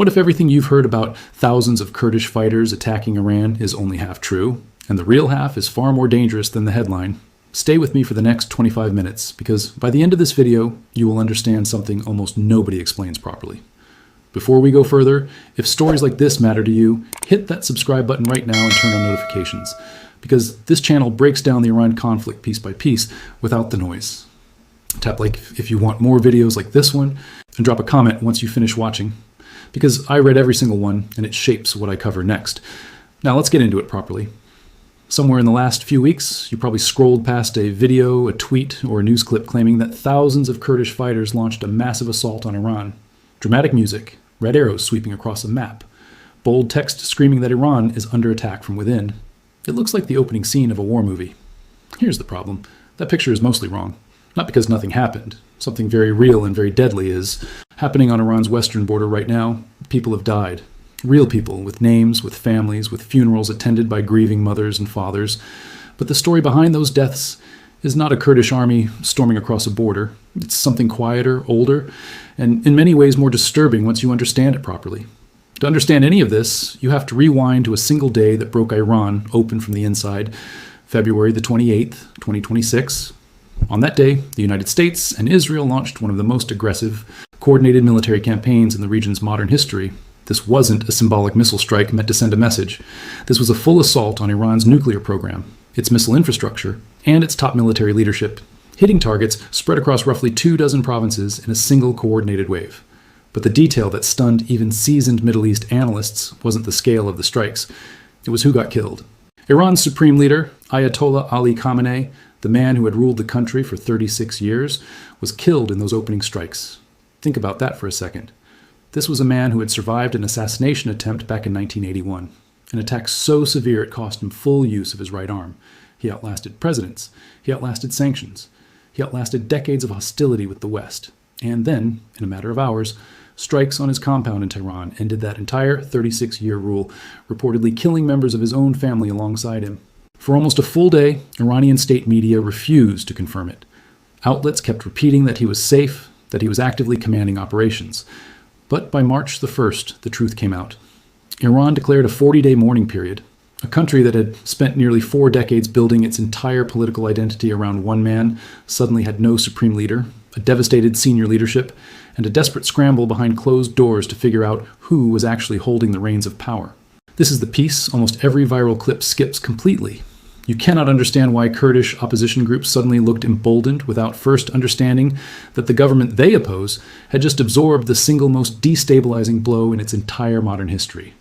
What if everything you've heard about thousands of Kurdish fighters attacking Iran is only half true, and the real half is far more dangerous than the headline? Stay with me for the next 25 minutes, because by the end of this video, you will understand something almost nobody explains properly. Before we go further, if stories like this matter to you, hit that subscribe button right now and turn on notifications, because this channel breaks down the Iran conflict piece by piece without the noise. Tap like if you want more videos like this one, and drop a comment once you finish watching, because I read every single one and it shapes what I cover next. Now let's get into it properly. Somewhere in the last few weeks, you probably scrolled past a video, a tweet, or a news clip claiming that thousands of Kurdish fighters launched a massive assault on Iran. Dramatic music, red arrows sweeping across a map, bold text screaming that Iran is under attack from within. It looks like the opening scene of a war movie. Here's the problem. That picture is mostly wrong. Not because nothing happened. Something very real and very deadly is happening on Iran's western border right now. People have died. Real people, with names, with families, with funerals attended by grieving mothers and fathers. But the story behind those deaths is not a Kurdish army storming across a border. It's something quieter, older, and in many ways more disturbing once you understand it properly. To understand any of this, you have to rewind to a single day that broke Iran open from the inside, February the 28th, 2026. On that day, the United States and Israel launched one of the most aggressive, coordinated military campaigns in the region's modern history. This wasn't a symbolic missile strike meant to send a message. This was a full assault on Iran's nuclear program, its missile infrastructure, and its top military leadership, hitting targets spread across roughly 24 provinces in a single coordinated wave. But the detail that stunned even seasoned Middle East analysts wasn't the scale of the strikes. It was who got killed. Iran's supreme leader, Ayatollah Ali Khamenei, the man who had ruled the country for 36 years, was killed in those opening strikes. Think about that for a second. This was a man who had survived an assassination attempt back in 1981, an attack so severe it cost him full use of his right arm. He outlasted presidents. He outlasted sanctions. He outlasted decades of hostility with the West. And then, in a matter of hours, strikes on his compound in Tehran ended that entire 36-year rule, reportedly killing members of his own family alongside him. For almost a full day, Iranian state media refused to confirm it. Outlets kept repeating that he was safe, that he was actively commanding operations. But by March the 1st, the truth came out. Iran declared a 40-day mourning period. A country that had spent nearly 4 decades building its entire political identity around one man suddenly had no supreme leader, a devastated senior leadership, and a desperate scramble behind closed doors to figure out who was actually holding the reins of power. This is the piece almost every viral clip skips completely. You cannot understand why Kurdish opposition groups suddenly looked emboldened without first understanding that the government they oppose had just absorbed the single most destabilizing blow in its entire modern history.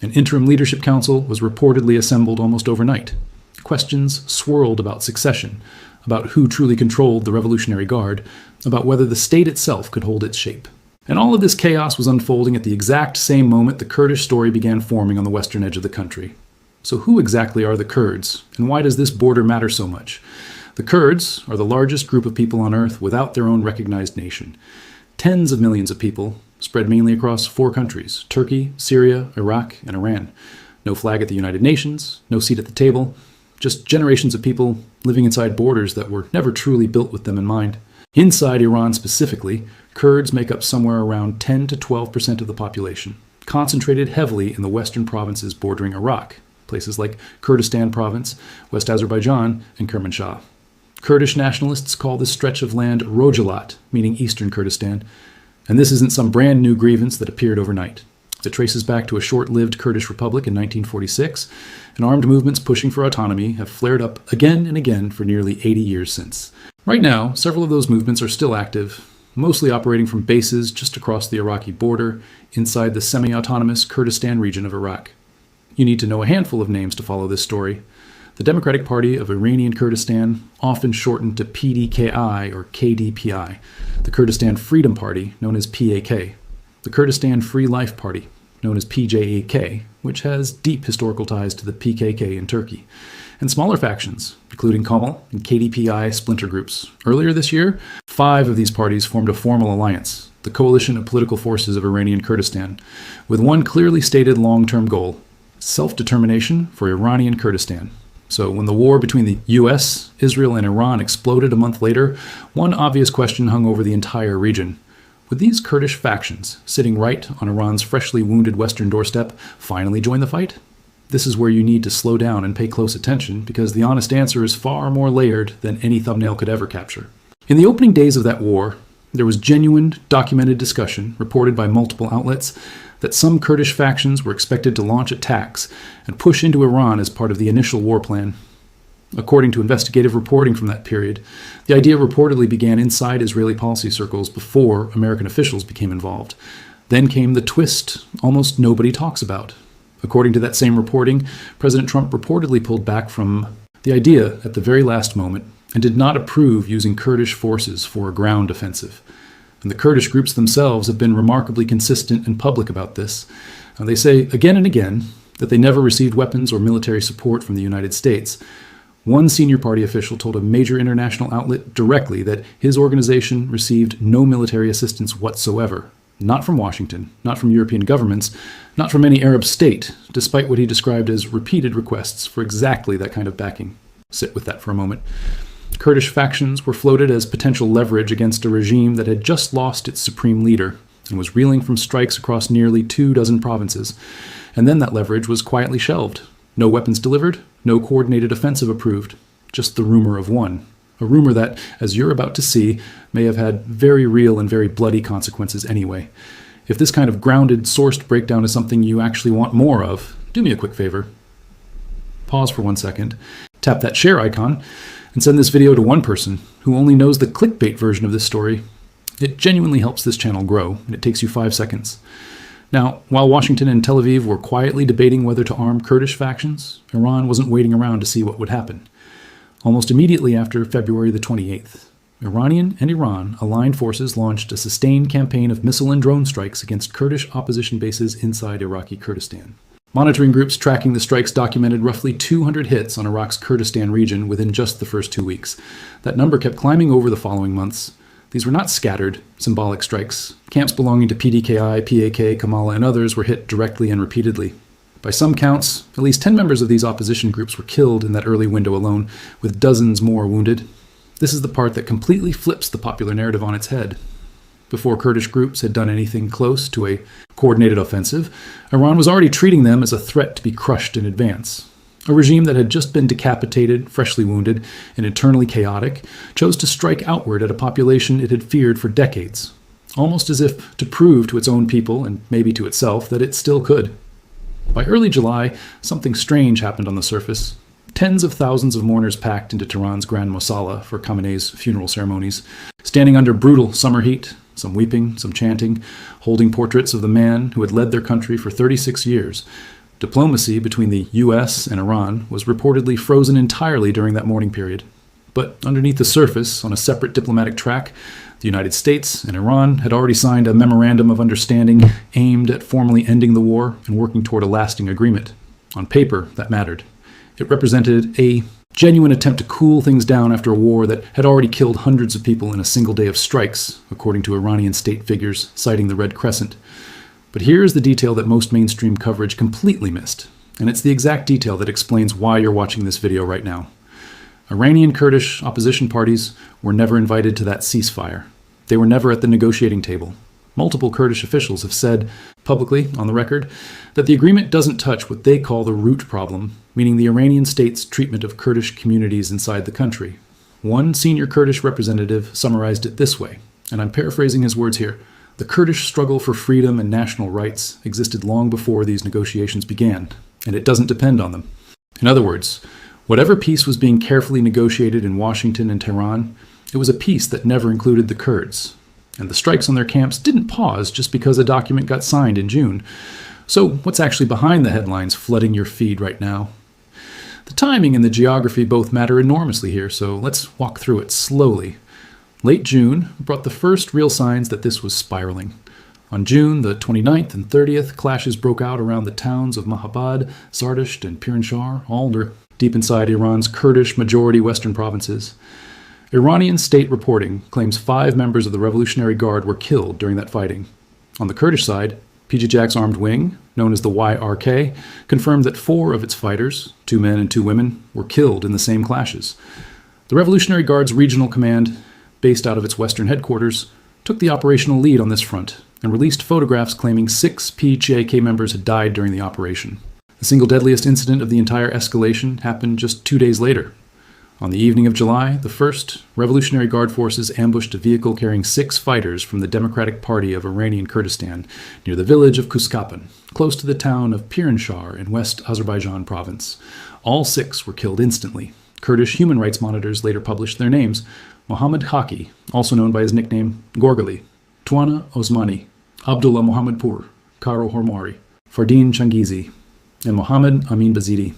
An interim leadership council was reportedly assembled almost overnight. Questions swirled about succession, about who truly controlled the Revolutionary Guard, about whether the state itself could hold its shape. And all of this chaos was unfolding at the exact same moment the Kurdish story began forming on the western edge of the country. So who exactly are the Kurds, and why does this border matter so much? The Kurds are the largest group of people on Earth without their own recognized nation. Tens of millions of people, spread mainly across 4 countries, Turkey, Syria, Iraq, and Iran. No flag at the United Nations, no seat at the table, just generations of people living inside borders that were never truly built with them in mind. Inside Iran specifically, Kurds make up somewhere around 10 to 12% of the population, concentrated heavily in the western provinces bordering Iraq, places like Kurdistan province, West Azerbaijan, and Kermanshah. Kurdish nationalists call this stretch of land Rojalat, meaning Eastern Kurdistan, and this isn't some brand new grievance that appeared overnight. It traces back to a short-lived Kurdish republic in 1946, and armed movements pushing for autonomy have flared up again and again for nearly 80 years since. Right now, several of those movements are still active, mostly operating from bases just across the Iraqi border, inside the semi-autonomous Kurdistan region of Iraq. You need to know a handful of names to follow this story. The Democratic Party of Iranian Kurdistan, often shortened to PDKI or KDPI, the Kurdistan Freedom Party, known as PAK, the Kurdistan Free Life Party, known as PJAK, which has deep historical ties to the PKK in Turkey, and smaller factions, including Komala and KDPI splinter groups. Earlier this year, 5 of these parties formed a formal alliance, the Coalition of Political Forces of Iranian Kurdistan, with one clearly stated long-term goal: self-determination for Iranian Kurdistan. So when the war between the US, Israel, and Iran exploded a month later, one obvious question hung over the entire region. Would these Kurdish factions, sitting right on Iran's freshly wounded western doorstep, finally join the fight? This is where you need to slow down and pay close attention, because the honest answer is far more layered than any thumbnail could ever capture. In the opening days of that war, there was genuine, documented discussion, reported by multiple outlets, that some Kurdish factions were expected to launch attacks and push into Iran as part of the initial war plan. According to investigative reporting from that period, the idea reportedly began inside Israeli policy circles before American officials became involved. Then came the twist almost nobody talks about. According to that same reporting, President Trump reportedly pulled back from the idea at the very last moment and did not approve using Kurdish forces for a ground offensive. And the Kurdish groups themselves have been remarkably consistent and public about this. They say again and again that they never received weapons or military support from the United States. One senior party official told a major international outlet directly that his organization received no military assistance whatsoever. Not from Washington, not from European governments, not from any Arab state, despite what he described as repeated requests for exactly that kind of backing. Sit with that for a moment. Kurdish factions were floated as potential leverage against a regime that had just lost its supreme leader and was reeling from strikes across nearly 24 provinces. And then that leverage was quietly shelved. No weapons delivered, no coordinated offensive approved, just the rumor of one. A rumor that, as you're about to see, may have had very real and very bloody consequences anyway. If this kind of grounded, sourced breakdown is something you actually want more of, do me a quick favor. Pause for 1 second, tap that share icon, and send this video to one person who only knows the clickbait version of this story. It genuinely helps this channel grow, and it takes you 5 seconds. Now, while Washington and Tel Aviv were quietly debating whether to arm Kurdish factions, Iran wasn't waiting around to see what would happen. Almost immediately after February the 28th, Iranian and Iran aligned forces launched a sustained campaign of missile and drone strikes against Kurdish opposition bases inside Iraqi Kurdistan. Monitoring groups tracking the strikes documented roughly 200 hits on Iraq's Kurdistan region within just the first 2 weeks. That number kept climbing over the following months. These were not scattered, symbolic strikes. Camps belonging to PDKI, PJAK, Komala, and others were hit directly and repeatedly. By some counts, at least 10 members of these opposition groups were killed in that early window alone, with dozens more wounded. This is the part that completely flips the popular narrative on its head. Before Kurdish groups had done anything close to a coordinated offensive, Iran was already treating them as a threat to be crushed in advance. A regime that had just been decapitated, freshly wounded, and internally chaotic, chose to strike outward at a population it had feared for decades, almost as if to prove to its own people, and maybe to itself, that it still could. By early July, something strange happened on the surface. Tens of thousands of mourners packed into Tehran's Grand Mosala for Khamenei's funeral ceremonies, standing under brutal summer heat, some weeping, some chanting, holding portraits of the man who had led their country for 36 years. Diplomacy between the US and Iran was reportedly frozen entirely during that mourning period. But underneath the surface, on a separate diplomatic track, the United States and Iran had already signed a memorandum of understanding aimed at formally ending the war and working toward a lasting agreement. On paper, that mattered. It represented a genuine attempt to cool things down after a war that had already killed hundreds of people in a single day of strikes, according to Iranian state figures citing the Red Crescent. But here's the detail that most mainstream coverage completely missed, and it's the exact detail that explains why you're watching this video right now. Iranian Kurdish opposition parties were never invited to that ceasefire. They were never at the negotiating table. Multiple Kurdish officials have said, publicly, on the record, that the agreement doesn't touch what they call the root problem, meaning the Iranian state's treatment of Kurdish communities inside the country. One senior Kurdish representative summarized it this way, and I'm paraphrasing his words here. The Kurdish struggle for freedom and national rights existed long before these negotiations began, and it doesn't depend on them. In other words, whatever peace was being carefully negotiated in Washington and Tehran, it was a peace that never included the Kurds. And the strikes on their camps didn't pause just because a document got signed in June. So what's actually behind the headlines flooding your feed right now? The timing and the geography both matter enormously here, so let's walk through it slowly. Late June brought the first real signs that this was spiraling. On June the 29th and 30th, clashes broke out around the towns of Mahabad, Zardasht, and Piranshar, all deep inside Iran's Kurdish majority western provinces. Iranian state reporting claims 5 members of the Revolutionary Guard were killed during that fighting. On the Kurdish side, PJAK's armed wing, known as the YRK, confirmed that 4 of its fighters, 2 men and 2 women, were killed in the same clashes. The Revolutionary Guard's regional command, based out of its western headquarters, took the operational lead on this front and released photographs claiming 6 PJAK members had died during the operation. The single deadliest incident of the entire escalation happened just 2 days later. On the evening of July the 1st, Revolutionary Guard forces ambushed a vehicle carrying 6 fighters from the Democratic Party of Iranian Kurdistan near the village of Kuskapan, close to the town of Piranshar in West Azerbaijan province. All 6 were killed instantly. Kurdish human rights monitors later published their names: Mohammed Haki, also known by his nickname Gorgali, Tuana Osmani, Abdullah Mohammadpur, Karo Hormari, Fardin Changizi, and Mohammed Amin Bazidi.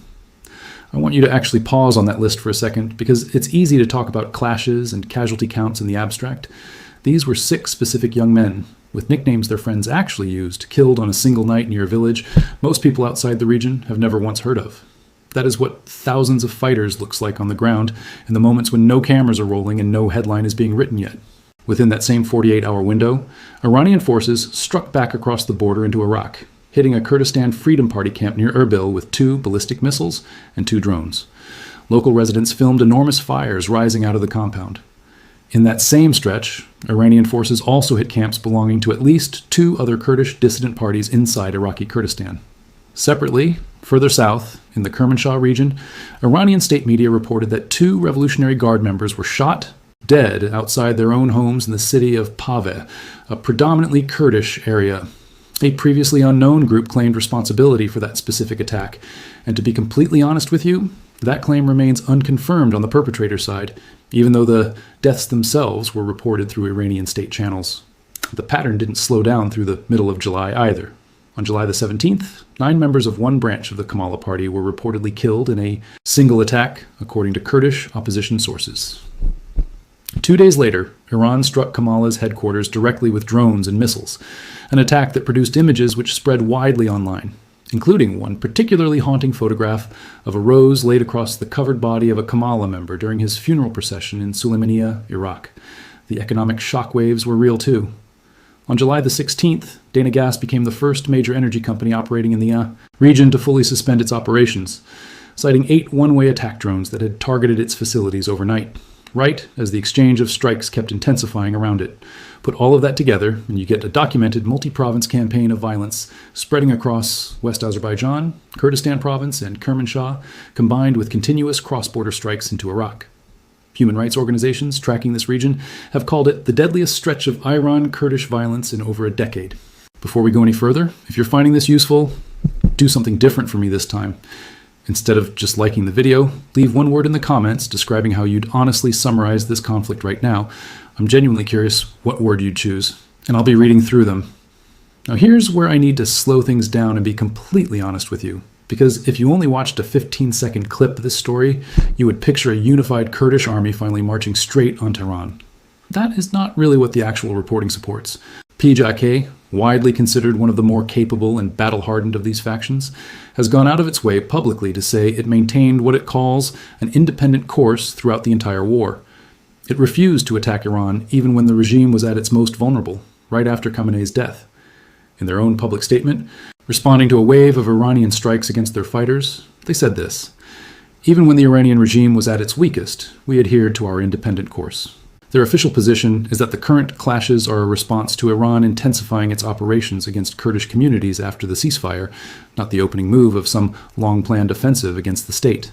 I want you to actually pause on that list for a second, because it's easy to talk about clashes and casualty counts in the abstract. These were 6 specific young men, with nicknames their friends actually used, killed on a single night near a village most people outside the region have never once heard of. That is what thousands of fighters looks like on the ground in the moments when no cameras are rolling and no headline is being written yet. Within that same 48-hour window, Iranian forces struck back across the border into Iraq, hitting a Kurdistan Freedom Party camp near Erbil with 2 ballistic missiles and 2 drones. Local residents filmed enormous fires rising out of the compound. In that same stretch, Iranian forces also hit camps belonging to at least 2 other Kurdish dissident parties inside Iraqi Kurdistan. Separately, further south, in the Kermanshah region, Iranian state media reported that 2 Revolutionary Guard members were shot dead outside their own homes in the city of Pave, a predominantly Kurdish area. A previously unknown group claimed responsibility for that specific attack, and to be completely honest with you, that claim remains unconfirmed on the perpetrator's side, even though the deaths themselves were reported through Iranian state channels. The pattern didn't slow down through the middle of July either. On July the 17th, 9 members of one branch of the Komala party were reportedly killed in a single attack, according to Kurdish opposition sources. 2 days later, Iran struck Komala's headquarters directly with drones and missiles, an attack that produced images which spread widely online, including one particularly haunting photograph of a rose laid across the covered body of a Komala member during his funeral procession in Sulaymaniyah, Iraq. The economic shockwaves were real too. On July the 16th, Dana Gas became the first major energy company operating in the region to fully suspend its operations, citing 8 one-way attack drones that had targeted its facilities overnight, right as the exchange of strikes kept intensifying around it. Put all of that together, and you get a documented multi-province campaign of violence spreading across West Azerbaijan, Kurdistan province, and Kermanshah, combined with continuous cross-border strikes into Iraq. Human rights organizations tracking this region have called it the deadliest stretch of Iran-Kurdish violence in over a decade. Before we go any further, if you're finding this useful, do something different for me this time. Instead of just liking the video, leave one word in the comments describing how you'd honestly summarize this conflict right now. I'm genuinely curious what word you'd choose, and I'll be reading through them. Now here's where I need to slow things down and be completely honest with you, because if you only watched a 15-second clip of this story, you would picture a unified Kurdish army finally marching straight on Tehran. That is not really what the actual reporting supports. PJAK, widely considered one of the more capable and battle-hardened of these factions, has gone out of its way publicly to say it maintained what it calls an independent course throughout the entire war. It refused to attack Iran even when the regime was at its most vulnerable, right after Khamenei's death. In their own public statement, responding to a wave of Iranian strikes against their fighters, they said this: "Even when the Iranian regime was at its weakest, we adhered to our independent course." Their official position is that the current clashes are a response to Iran intensifying its operations against Kurdish communities after the ceasefire, not the opening move of some long-planned offensive against the state.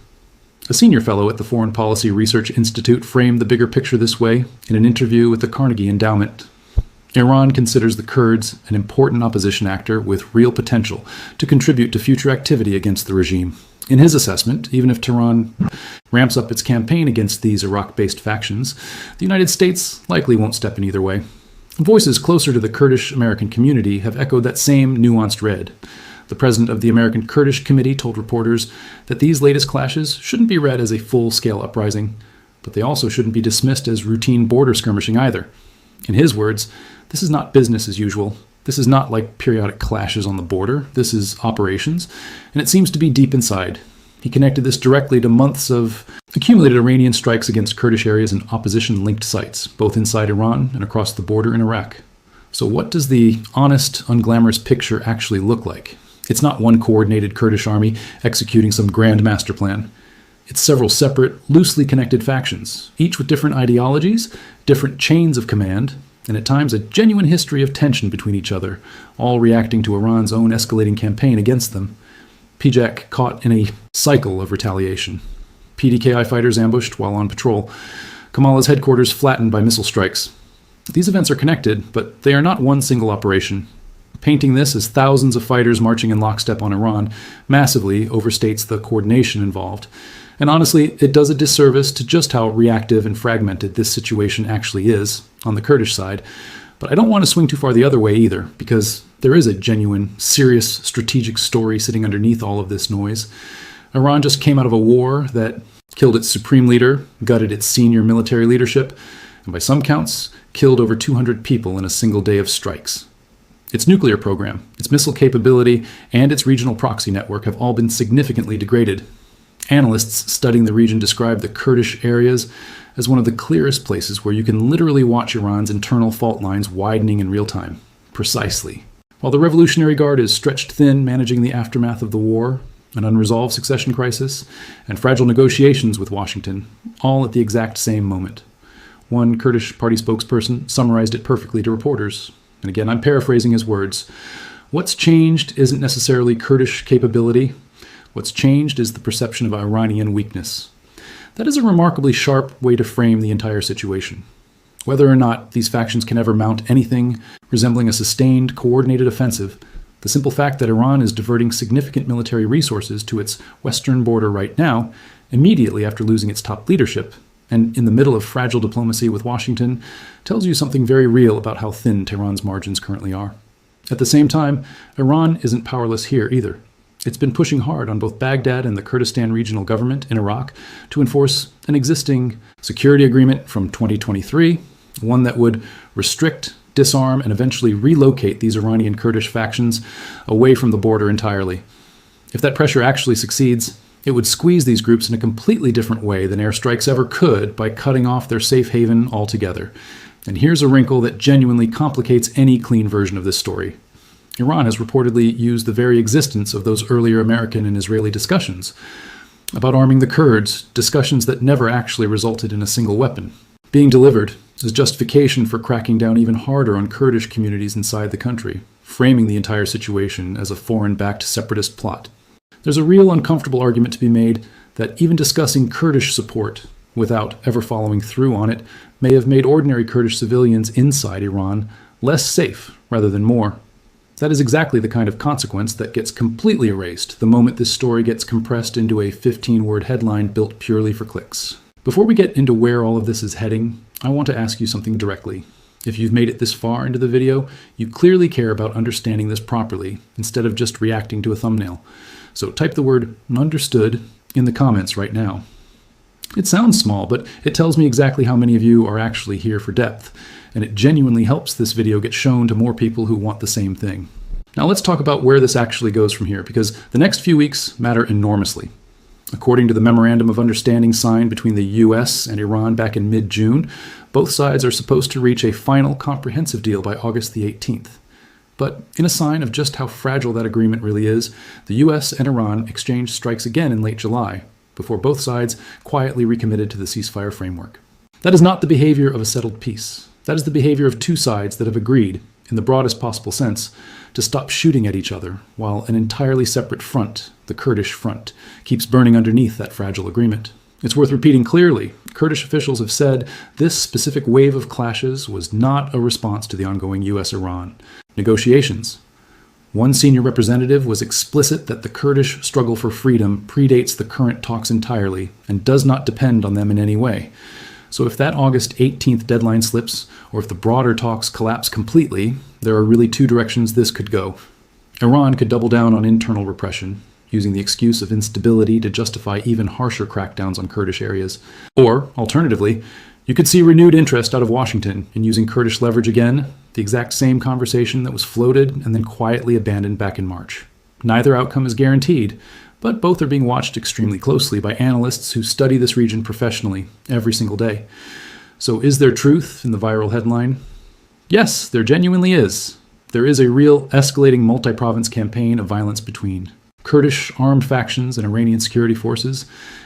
A senior fellow at the Foreign Policy Research Institute framed the bigger picture this way in an interview with the Carnegie Endowment. Iran considers the Kurds an important opposition actor with real potential to contribute to future activity against the regime. In his assessment, even if Tehran ramps up its campaign against these Iraq-based factions, the United States likely won't step in either way. Voices closer to the Kurdish American community have echoed that same nuanced red. The president of the American Kurdish Committee told reporters that these latest clashes shouldn't be read as a full-scale uprising, but they also shouldn't be dismissed as routine border skirmishing either. In his words, this is not business as usual. This is not like periodic clashes on the border. This is operations, and it seems to be deep inside. He connected this directly to months of accumulated Iranian strikes against Kurdish areas and opposition-linked sites, both inside Iran and across the border in Iraq. So what does the honest, unglamorous picture actually look like? It's not one coordinated Kurdish army executing some grand master plan. It's several separate, loosely connected factions, each with different ideologies, different chains of command, and at times a genuine history of tension between each other, all reacting to Iran's own escalating campaign against them. PJAK caught in a cycle of retaliation. PDKI fighters ambushed while on patrol. Komala's headquarters flattened by missile strikes. These events are connected, but they are not one single operation. Painting this as thousands of fighters marching in lockstep on Iran massively overstates the coordination involved. And honestly, it does a disservice to just how reactive and fragmented this situation actually is on the Kurdish side. But I don't want to swing too far the other way either, because there is a genuine, serious strategic story sitting underneath all of this noise. Iran just came out of a war that killed its supreme leader, gutted its senior military leadership, and by some counts, killed over 200 people in a single day of strikes. Its nuclear program, its missile capability, and its regional proxy network have all been significantly degraded. Analysts studying the region describe the Kurdish areas as one of the clearest places where you can literally watch Iran's internal fault lines widening in real time. Precisely. While the Revolutionary Guard is stretched thin managing the aftermath of the war, an unresolved succession crisis, and fragile negotiations with Washington, all at the exact same moment. One Kurdish party spokesperson summarized it perfectly to reporters. And again, I'm paraphrasing his words. What's changed isn't necessarily Kurdish capability. What's changed is the perception of Iranian weakness. That is a remarkably sharp way to frame the entire situation. Whether or not these factions can ever mount anything resembling a sustained, coordinated offensive, the simple fact that Iran is diverting significant military resources to its western border right now, immediately after losing its top leadership, and in the middle of fragile diplomacy with Washington, tells you something very real about how thin Tehran's margins currently are. At the same time, Iran isn't powerless here either. It's been pushing hard on both Baghdad and the Kurdistan regional government in Iraq to enforce an existing security agreement from 2023, one that would restrict, disarm, and eventually relocate these Iranian Kurdish factions away from the border entirely. If that pressure actually succeeds, it would squeeze these groups in a completely different way than airstrikes ever could by cutting off their safe haven altogether. And here's a wrinkle that genuinely complicates any clean version of this story. Iran has reportedly used the very existence of those earlier American and Israeli discussions about arming the Kurds, discussions that never actually resulted in a single weapon, being delivered as justification for cracking down even harder on Kurdish communities inside the country, framing the entire situation as a foreign-backed separatist plot. There's a real uncomfortable argument to be made that even discussing Kurdish support without ever following through on it may have made ordinary Kurdish civilians inside Iran less safe rather than more. That is exactly the kind of consequence that gets completely erased the moment this story gets compressed into a 15-word headline built purely for clicks. Before we get into where all of this is heading, I want to ask you something directly. If you've made it this far into the video, you clearly care about understanding this properly instead of just reacting to a thumbnail. So type the word "understood" in the comments right now. It sounds small, but it tells me exactly how many of you are actually here for depth, and it genuinely helps this video get shown to more people who want the same thing. Now let's talk about where this actually goes from here, because the next few weeks matter enormously. According to the Memorandum of Understanding signed between the US and Iran back in mid-June, both sides are supposed to reach a final comprehensive deal by August the 18th. But in a sign of just how fragile that agreement really is, the US and Iran exchanged strikes again in late July, before both sides quietly recommitted to the ceasefire framework. That is not the behavior of a settled peace. That is the behavior of two sides that have agreed, in the broadest possible sense, to stop shooting at each other, while an entirely separate front, the Kurdish front, keeps burning underneath that fragile agreement. It's worth repeating clearly. Kurdish officials have said this specific wave of clashes was not a response to the ongoing US-Iran negotiations. One senior representative was explicit that the Kurdish struggle for freedom predates the current talks entirely and does not depend on them in any way. So if that August 18th deadline slips, or if the broader talks collapse completely, there are really two directions this could go. Iran could double down on internal repression, using the excuse of instability to justify even harsher crackdowns on Kurdish areas. Or, alternatively, you could see renewed interest out of Washington in using Kurdish leverage again, the exact same conversation that was floated and then quietly abandoned back in March. Neither outcome is guaranteed, but both are being watched extremely closely by analysts who study this region professionally every single day. So is there truth in the viral headline? Yes, there genuinely is. There is a real escalating multi-province campaign of violence between Kurdish armed factions and Iranian security forces,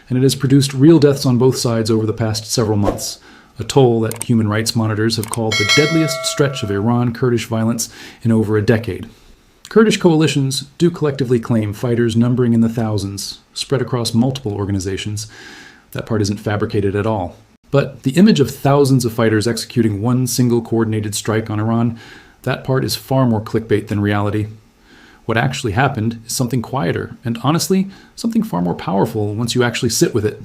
and it has produced real deaths on both sides over the past several months, a toll that human rights monitors have called the deadliest stretch of Iran-Kurdish violence in over a decade. Kurdish coalitions do collectively claim fighters numbering in the thousands, spread across multiple organizations. That part isn't fabricated at all. But the image of thousands of fighters executing one single coordinated strike on Iran, that part is far more clickbait than reality. What actually happened is something quieter, and honestly, something far more powerful once you actually sit with it.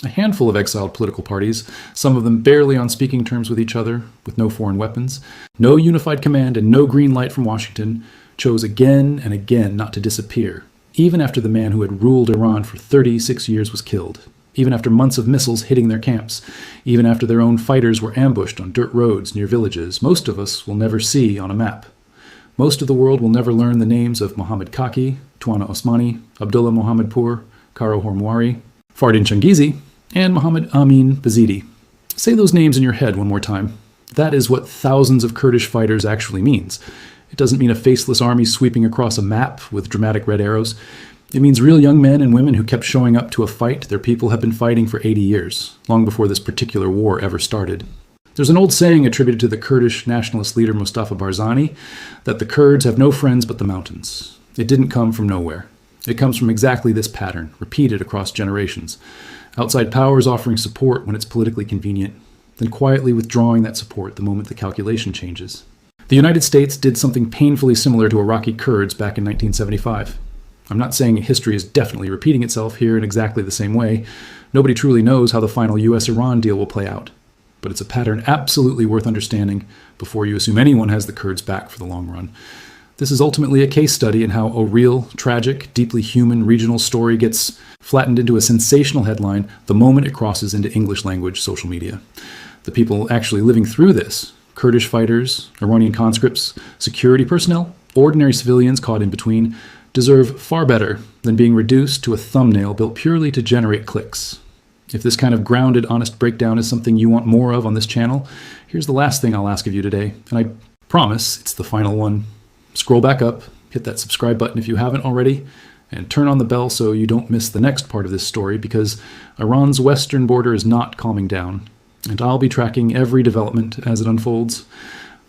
A handful of exiled political parties, some of them barely on speaking terms with each other, with no foreign weapons, no unified command, and no green light from Washington, chose again and again not to disappear, even after the man who had ruled Iran for 36 years was killed, even after months of missiles hitting their camps, even after their own fighters were ambushed on dirt roads near villages most of us will never see on a map. Most of the world will never learn the names of Mohammad Kaki, Tuana Osmani, Abdullah Mohammadpour, Karo Hormwari, Fardin Changizi, and Mohammed Amin Bazidi. Say those names in your head one more time. That is what thousands of Kurdish fighters actually means. It doesn't mean a faceless army sweeping across a map with dramatic red arrows. It means real young men and women who kept showing up to a fight their people have been fighting for 80 years, long before this particular war ever started. There's an old saying attributed to the Kurdish nationalist leader Mustafa Barzani that the Kurds have no friends but the mountains. It didn't come from nowhere. It comes from exactly this pattern, repeated across generations. Outside powers offering support when it's politically convenient, then quietly withdrawing that support the moment the calculation changes. The United States did something painfully similar to Iraqi Kurds back in 1975. I'm not saying history is definitely repeating itself here in exactly the same way. Nobody truly knows how the final US-Iran deal will play out. But it's a pattern absolutely worth understanding before you assume anyone has the Kurds back for the long run. This is ultimately a case study in how a real, tragic, deeply human regional story gets flattened into a sensational headline the moment it crosses into English language social media. The people actually living through this, Kurdish fighters, Iranian conscripts, security personnel, ordinary civilians caught in between, deserve far better than being reduced to a thumbnail built purely to generate clicks. If this kind of grounded, honest breakdown is something you want more of on this channel, here's the last thing I'll ask of you today, and I promise it's the final one. Scroll back up, hit that subscribe button if you haven't already, and turn on the bell so you don't miss the next part of this story, because Iran's western border is not calming down, and I'll be tracking every development as it unfolds.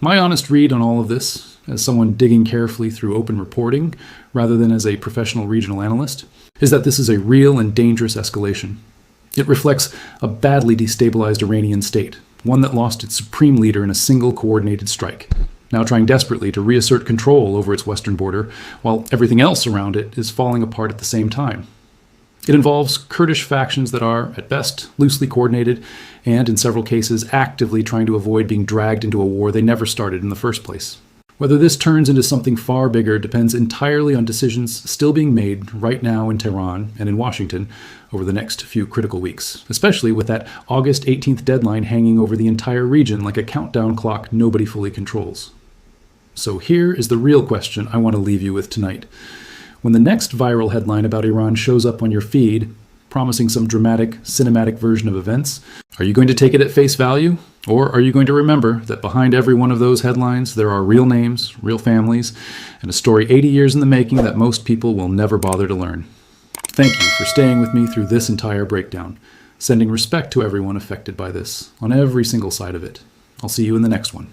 My honest read on all of this, as someone digging carefully through open reporting rather than as a professional regional analyst, is that this is a real and dangerous escalation. It reflects a badly destabilized Iranian state, one that lost its supreme leader in a single coordinated strike, now trying desperately to reassert control over its western border, while everything else around it is falling apart at the same time. It involves Kurdish factions that are, at best, loosely coordinated, and in several cases actively trying to avoid being dragged into a war they never started in the first place. Whether this turns into something far bigger depends entirely on decisions still being made right now in Tehran and in Washington over the next few critical weeks, especially with that August 18th deadline hanging over the entire region like a countdown clock nobody fully controls. So here is the real question I want to leave you with tonight. When the next viral headline about Iran shows up on your feed, promising some dramatic, cinematic version of events, are you going to take it at face value? Or are you going to remember that behind every one of those headlines there are real names, real families, and a story 80 years in the making that most people will never bother to learn? Thank you for staying with me through this entire breakdown, sending respect to everyone affected by this, on every single side of it. I'll see you in the next one.